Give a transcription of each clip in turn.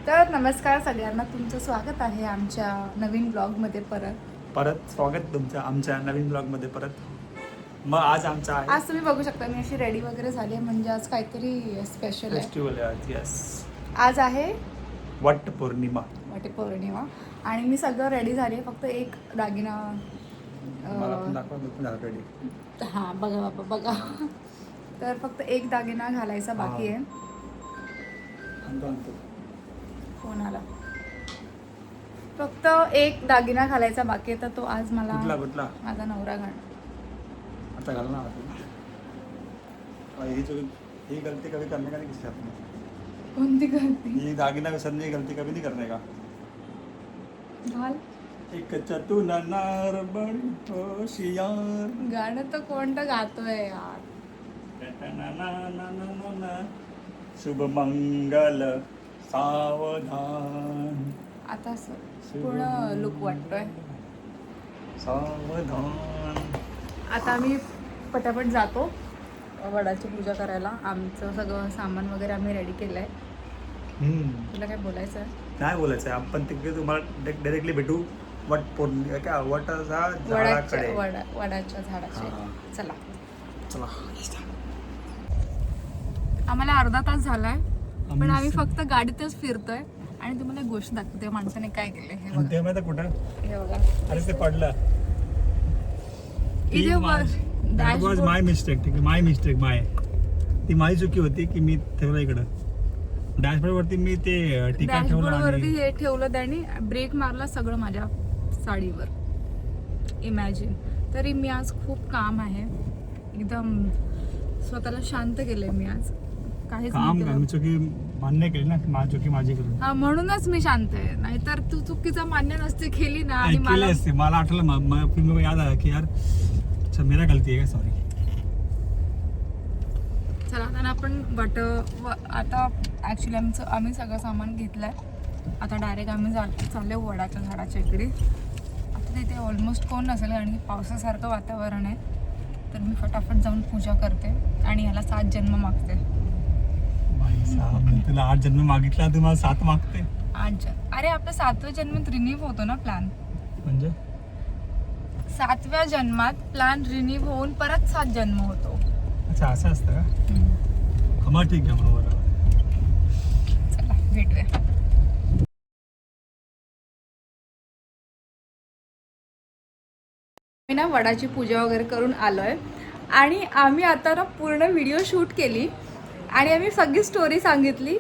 तर नमस्कार सगळ्यांना, तुमचं स्वागत आहे आमच्या नवीन ब्लॉगमध्ये परत स्वागत तुमचं आमच्या नवीन ब्लॉगमध्ये परत. मग आज आमचा आहे आज तुम्ही बघू शकता मी अशी रेडी वगैरे झाली आहे, म्हणजे आज काहीतरी स्पेशल आहे. फेस्टिवल आहे आज. यस, आज आहे वट पौर्णिमा. वटपौर्णिमा आणि मी सगळं रेडी झाली आहे. फक्त एक दागिना मला पण दाखवा, मी पण ऑलरेडी. हां बघा बाबा बघा. तर फक्त एक दागिना घालायचा बाकी आहे. फोन आला. फक्त एक दागिना घालायचा बाकी आहे, तर तो आज मला कुठला माझा नवरा घाल. आता घाल ना. ही गलती कभी करने का नहीं किसी अपने. कोणती गलती? ये दागिना विसरने की गलती कभी नहीं करने का. घाल. एक चतुर नार बड़ी होशियार. गाणं तर कोणतं गातोय यार. शुभ मंगल सावधान. आता पूर्ण लुक वाटतोय. सावधान. आता आम्ही पटापट जातो वडाची पूजा करायला. आमचं सगळं सामान वगैरे आम्ही रेडी केलंय. तुला काय बोलायचं आहे? नाही बोलायचं आहे. आपण तिकडे तुम्हाला डायरेक्टली भेटू वट पौर्णिमा काय वटाच्या झाडाकडे. वडाच्या झाडाचे. हां. चला चला. आम्हाला अर्धा तास झालाय, पण आम्ही आम्ही फक्त गाडीतच फिरतोय. आणि तुम्हाला एक गोष्ट दाखवते, माणसाने काय केलंय हे बघा. ते माहिती कुठं? हे बघा अरे ते पडलं. इथे वॉज माय मिस्टेक. ठीक आहे, माय मिस्टेक. ती माझी चुकी होती की मी ठेवलं इकडं डॅशबोर्ड वरती. मी ते टिका ठेवलं वरती आणि हे ठेवलं, त्याने ब्रेक मारला सगळं माझ्या साडीवर. इमॅजिन. तरी मी आज खूप काम आहे, एकदम स्वतःला शांत केलंय मी आज. काहीच काम नाही का केलं. मी चुकी मान्य केली ना, माझी चुकी माझी करून. हा, म्हणूनच मी शांत आहे. नाहीतर तू चुकीचा मान्य नसते केली ना. आणि केली मला असते. मला आठवलं, फिर मेरे को याद आया की यार अच्छा मेरा गलती है, सॉरी. चला आता आपण आता ॲक्च्युली आम्ही सगळं सामान घेतलंय. आता डायरेक्ट आम्ही चाललो वडाच्या झाडाच्या इकडे. आता तिथे ऑलमोस्ट कोण नसेल, कारण की पावसासारखं वातावरण आहे. तर मी फटाफट जाऊन पूजा करते आणि ह्याला 7 जन्म मागते. भाई साहब, मी तुला 8 जन्म मागितला, तू मला 7 मागते. 8 जन्म. अरे आपल्या 7व्या जन्मात रिन्यू होतो ना प्लॅन. म्हणजे 7व्या जन्मात प्लॅन रिन्यू होऊन परत 7 जन्म होतो. अच्छा असं असतं का? मग ठीक आहे, मग बरोबर. चला भेटूया. मी ना वडाची पूजा वगैरे करून आलोय आणि आम्ही आता ना पूर्ण व्हिडिओ शूट केली आणि आम्ही सगळी स्टोरी सांगितली,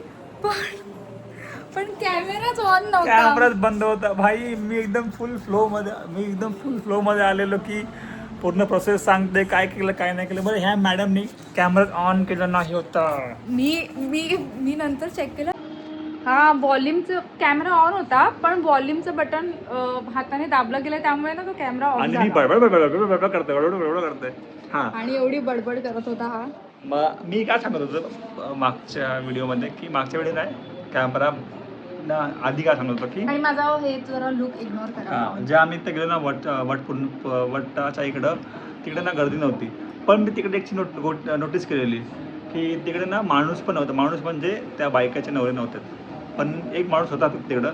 पण कॅमेराच ऑन नव्हता. कॅमेराच बंद होता. भाई मी एकदम फुल फ्लो मध्ये आलेलो की पूर्ण प्रोसेस सांगते काय केलं काय नाही केलं. बरं ह्या मॅडमनी कॅमेरा ऑन केलं नाही होता. मी नंतर चेक केलं. हा, व्हॉल्यूमचं कॅमेरा ऑन होता, पण व्हॉल्यूमचं बटन हाताने दाबलं गेलं, त्यामुळे ना तो कॅमेरा ऑन आणि मी झाला. बडबड करते. हा, आणि एवढी बडबड करत होता हा. मग मी काय सांगत होतो मागच्या व्हिडिओमध्ये की मागच्या व्हिडिओ नाही कॅमेरा आधी काय सांगत होतो की आणि माझा हे जरा लुक इग्नोर करा. जे आम्ही ते गेलो ना वटाच्या इकडं, तिकडे ना गर्दी नव्हती. पण मी तिकडे एक नोटीस केलेली की तिकडे ना माणूस पण नव्हता. माणूस म्हणजे त्या बायकाचे नवरे नव्हते, पण एक माणूस होता तिकडं.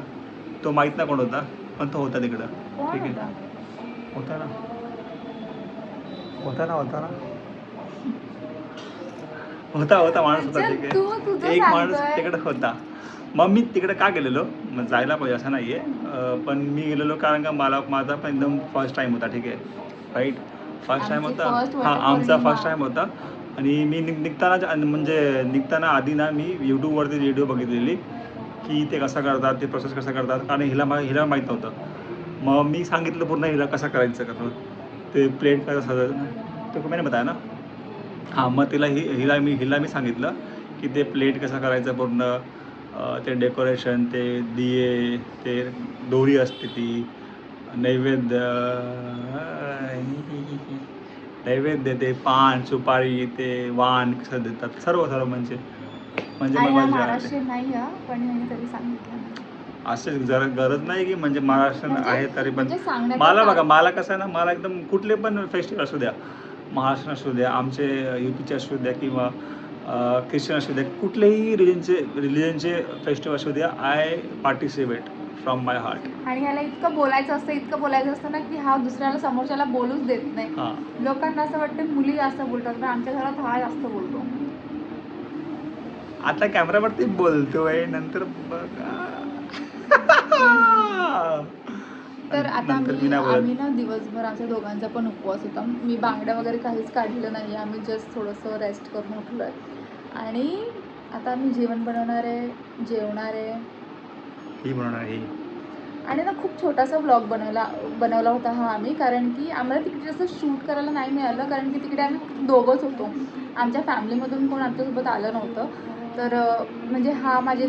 तो माहीत ना कोण होता, पण तो होता तिकडं. ठीक आहे, होता ना माणूस होता. ठीक आहे, एक माणूस तिकडे होता. मग मी तिकडे का गेलेलो, मग जायला पाहिजे असं नाही आहे, पण मी गेलेलो कारण का माझा पण एकदम फर्स्ट टाईम होता. ठीक आहे, राईट, फर्स्ट टाईम होता. हां, आमचा फर्स्ट टाईम होता. आणि मी निघताना आधी ना मी यूट्यूबवरती व्हिडिओ बघितलेली की ते कसं करतात, ते प्रोसेस कसं करतात, कारण हिला माहीत नव्हतं. मग मी सांगितलं पूर्ण हिला कसं करायचं कसं ते प्लेट कसं सजायचं, तो मैंने बताया ना. हां, मग हिला मी सांगितलं की ते प्लेट कसं करायचं पूर्ण, ते डेकोरेशन, ते दिये, ते दोरी असते, ती नैवेद्य, ते पान सुपारी, ते वाण कसं देतात, सर्व म्हणजे महाराष्ट्र नाही पण ह्याने तरी सांगितलं. असे जरा गरज नाही की म्हणजे महाराष्ट्र आहे तरी पण म्हणजे मला बघा, मला कसं आहे ना, मला एकदम कुठले पण फेस्टिवल असू द्या, महाराष्ट्र असू द्या, आमचे UPचे असू द्या, किंवा ख्रिश्चन असू दे, कुठलेही रिलिजनचे फेस्टिवल असू द्या, I participate from my heart. आणि ह्याला इतकं बोलायचं असतं ना की हा दुसऱ्याला समोरच्याला बोलूच देत नाही. हां, लोकांना असं वाटतं मुली जास्त बोलतात, पण आमच्या घरात हा जास्त बोलतो. आता कॅमेरावरती बोलतोय, नंतर बघा. तर आता नंतर मी नाही आम्ही बोलत. ना दिवसभर आमच्या दोघांचा पण उपवास होता. मी बांगड्या वगैरे काहीच काढलं नाही. आम्ही जस्ट थोडंसं रेस्ट करून उठलो आहे. आणि आता आम्ही जेवण बनवणार आहे, जेवणार आहे. ही म्हणणार ही. आणि ना खूप छोटासा ब्लॉग बनवला होता हा आम्ही, कारण की आम्हाला तिकडे असं शूट करायला नाही मिळालं, कारण की तिकडे आम्ही दोघंच होतो. आमच्या फॅमिलीमधून कोण आमच्यासोबत आलं नव्हतं. तर म्हणजे हा माझे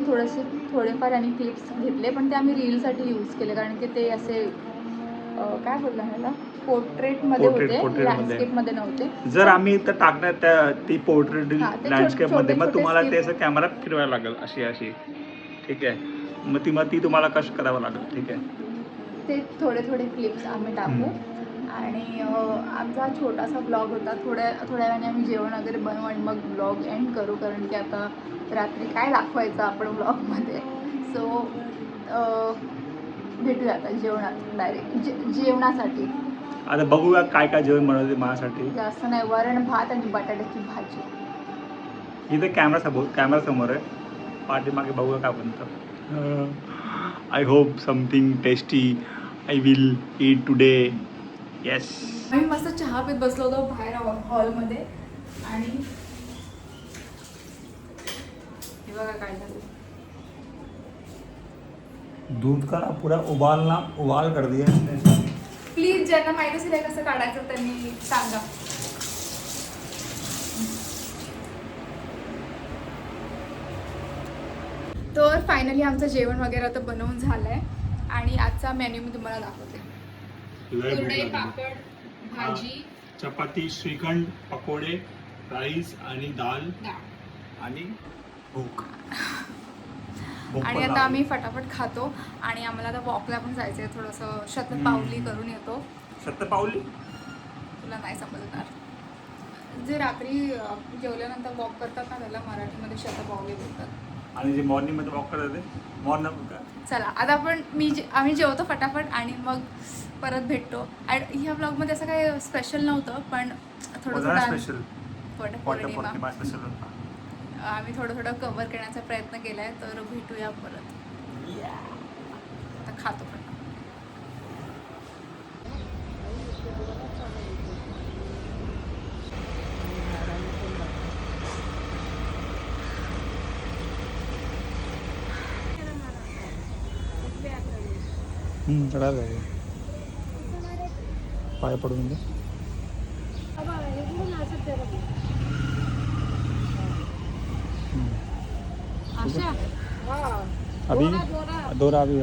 थोडेफार आणि क्लिप्स घेतले, पण ते आम्ही रीलसाठी यूज केले, कारण की ते असे काय बोलला ह्याला, पोर्ट्रेटमध्ये होते, लँडस्केपमध्ये नव्हते. जर आम्ही तर टाकणार ती पोर्ट्रेट ते लँडस्केपमध्ये, मग छोटे तुम्हाला skip. त्याचा कॅमेरा फिरवायला लागेल अशी. ठीक आहे, मग ती तुम्हाला कष्ट करावं लागेल. ठीक आहे, ते थोडे क्लिप्स आम्ही टाकू. आणि आमचा छोटासा ब्लॉग होता. थोड्या वेळाने आम्ही जेवण वगैरे बनवू आणि मग ब्लॉग एंड करू, कारण की आता रात्री काय दाखवायचं आपण ब्लॉगमध्ये. सो भेटूया आता जेवणात डायरेक्ट जेवणासाठी. आता बघूया काय काय जेवण बनवते माझ्यासाठी. जास्त नाही, वरण भात आणि बटाट्याची भाजी. इथे कॅमेरा समोर आहे, पाठीमागे बघूया काय बनतं. I hope something tasty I will eat today. Yes. आम्ही मस्त चहा पीत बसलो होतो बाहेर हॉलमध्ये, आणि हे बघा काय झालं. दूध का पुरा उबाल कर दिया. प्लीज ज्यांना माहिती असेल हे कसं काढायचं त्यांनी सांगा. तर फायनली आमचं जेवण वगैरे आता बनवून झालंय, आणि आजचा मेन्यू मी तुम्हाला दाखवते. कुरडई, पापड, भाजी, चपाती, श्रीखंड, पकोडे, राईस आणि दाल आणि भूक. आणि आता आम्ही फटाफट खातो, आणि आम्हाला आता वॉकला पण जायचं आहे, थोडंसं शतपावली करून येतो. शतपावली तुला नाही समजणार. जे रात्री जेवल्यानंतर वॉक करतात ना, त्याला मराठीमध्ये शतपावली बोलतात. आणि जे मॉर्निंगमध्ये वॉक करत मॉर्निंग. चला आता आम्ही जेवतो फटाफट, आणि मग परत भेटतो. आणि ह्या ब्लॉगमध्ये असं काही स्पेशल नव्हतं, पण थोडं स्पेशल पौर्णिमा आम्ही थोडं कव्हर करण्याचा प्रयत्न केला आहे. तर भेटूया परत. आता खातो पण. चढायला पाहिजे, पाय पडून दे. अभी दोरा अभी